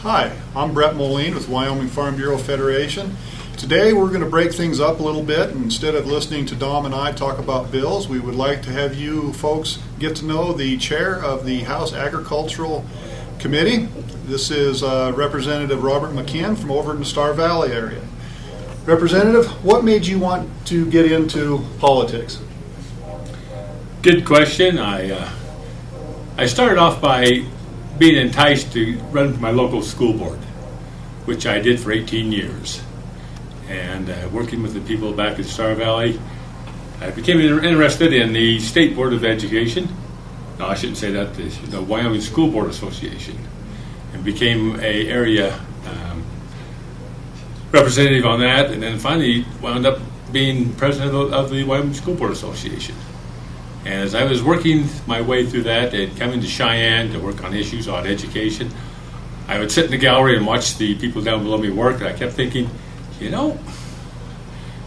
Hi, I'm Brett Moline with Wyoming Farm Bureau Federation. Today we're going to break things up a little bit. Instead of listening to Dom and I talk about bills, we would like to have you folks get to know the chair of the House Agricultural Committee. This is Representative Robert McKim from over in the Star Valley area. Representative, what made you want to get into politics? Good question. I started off by being enticed to run for my local school board, which I did for 18 years. And working with the people back in Star Valley, I became interested in the State Board of Education. No, I shouldn't say that, the Wyoming School Board Association, and became a area representative on that, and then finally wound up being president of the Wyoming School Board Association. And as I was working my way through that and coming to Cheyenne to work on issues on education, I would sit in the gallery and watch the people down below me work, and I kept thinking, you know,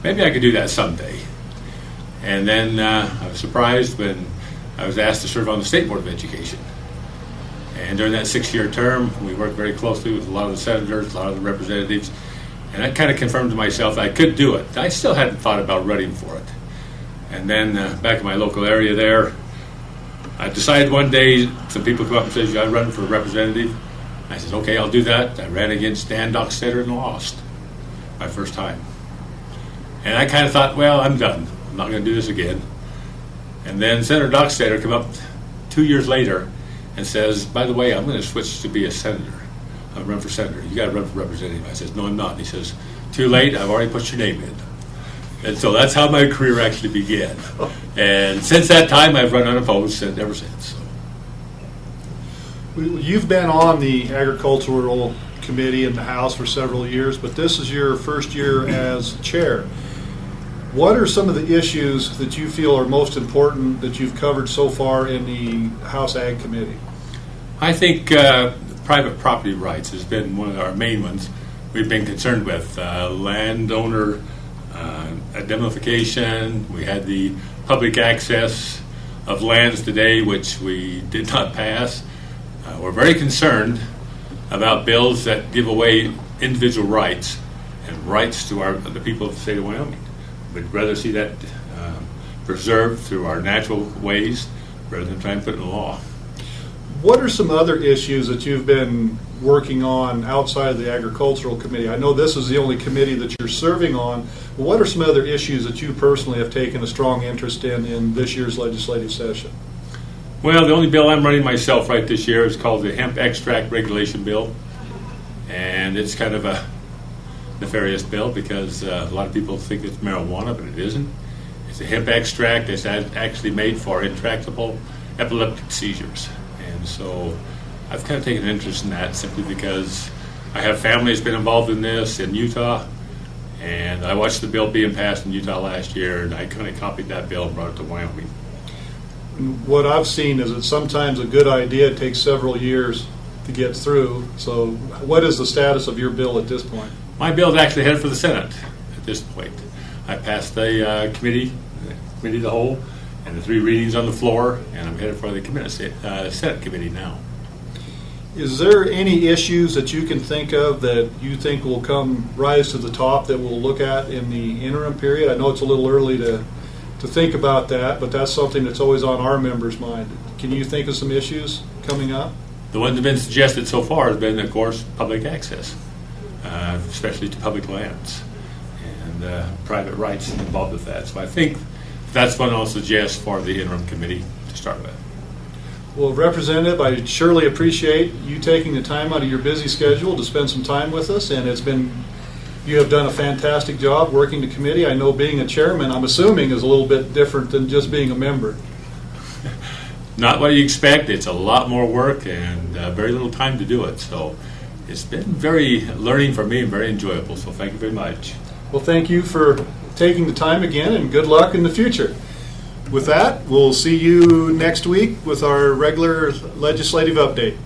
maybe I could do that someday. And then I was surprised when I was asked to serve on the State Board of Education. And during that 6-year term, we worked very closely with a lot of the senators, a lot of the representatives, and that kind of confirmed to myself that I could do it. I still hadn't thought about running for it. And then back in my local area there, I decided one day, some people come up and said, you got to run for a representative. I said, okay, I'll do that. I ran against Dan Dockstader and lost my first time. And I kind of thought, well, I'm done. I'm not going to do this again. And then Senator Dockstader came up 2 years later and says, by the way, I'm going to switch to be a senator. I'll run for senator. You got to run for representative. I said, no, I'm not. And he says, too late. I've already put your name in. And so that's how my career actually began. And since that time, I've run unopposed ever since. You've been on the Agricultural Committee in the House for several years, but this is your first year as chair. What are some of the issues that you feel are most important that you've covered so far in the House Ag Committee? I think private property rights has been one of our main ones we've been concerned with. Landowner indemnification. We had the public access of lands today, which we did not pass. We're very concerned about bills that give away individual rights and rights to the people of the state of Wyoming. We'd rather see that preserved through our natural ways rather than trying to put it in law. What are some other issues that you've been working on outside of the Agricultural Committee? I know this is the only committee that you're serving on, but what are some other issues that you personally have taken a strong interest in this year's legislative session? Well, the only bill I'm running myself right this year is called the Hemp Extract Regulation Bill, and it's kind of a nefarious bill because a lot of people think it's marijuana, but it isn't. It's a hemp extract that's actually made for intractable epileptic seizures. And so I've kind of taken an interest in that simply because I have family that's been involved in this in Utah, and I watched the bill being passed in Utah last year, and I kind of copied that bill and brought it to Wyoming. What I've seen is that sometimes a good idea takes several years to get through. So what is the status of your bill at this point? My bill is actually headed for the Senate at this point. I passed the committee of the whole, and the 3 readings on the floor, and I'm headed for the Senate committee now. Is there any issues that you can think of that you think will rise to the top that we'll look at in the interim period? I know it's a little early to think about that, but that's something that's always on our members' mind. Can you think of some issues coming up? The ones that have been suggested so far has been, of course, public access, especially to public lands, and private rights involved with that. So I think that's what I'll suggest for the interim committee to start with. Well, Representative, I surely appreciate you taking the time out of your busy schedule to spend some time with us, and you have done a fantastic job working the committee. I know being a chairman, I'm assuming, is a little bit different than just being a member. Not what you expect. It's a lot more work and very little time to do it. So it's been very learning for me and very enjoyable. So thank you very much. Well, thank you for taking the time again, and good luck in the future. With that, we'll see you next week with our regular legislative update.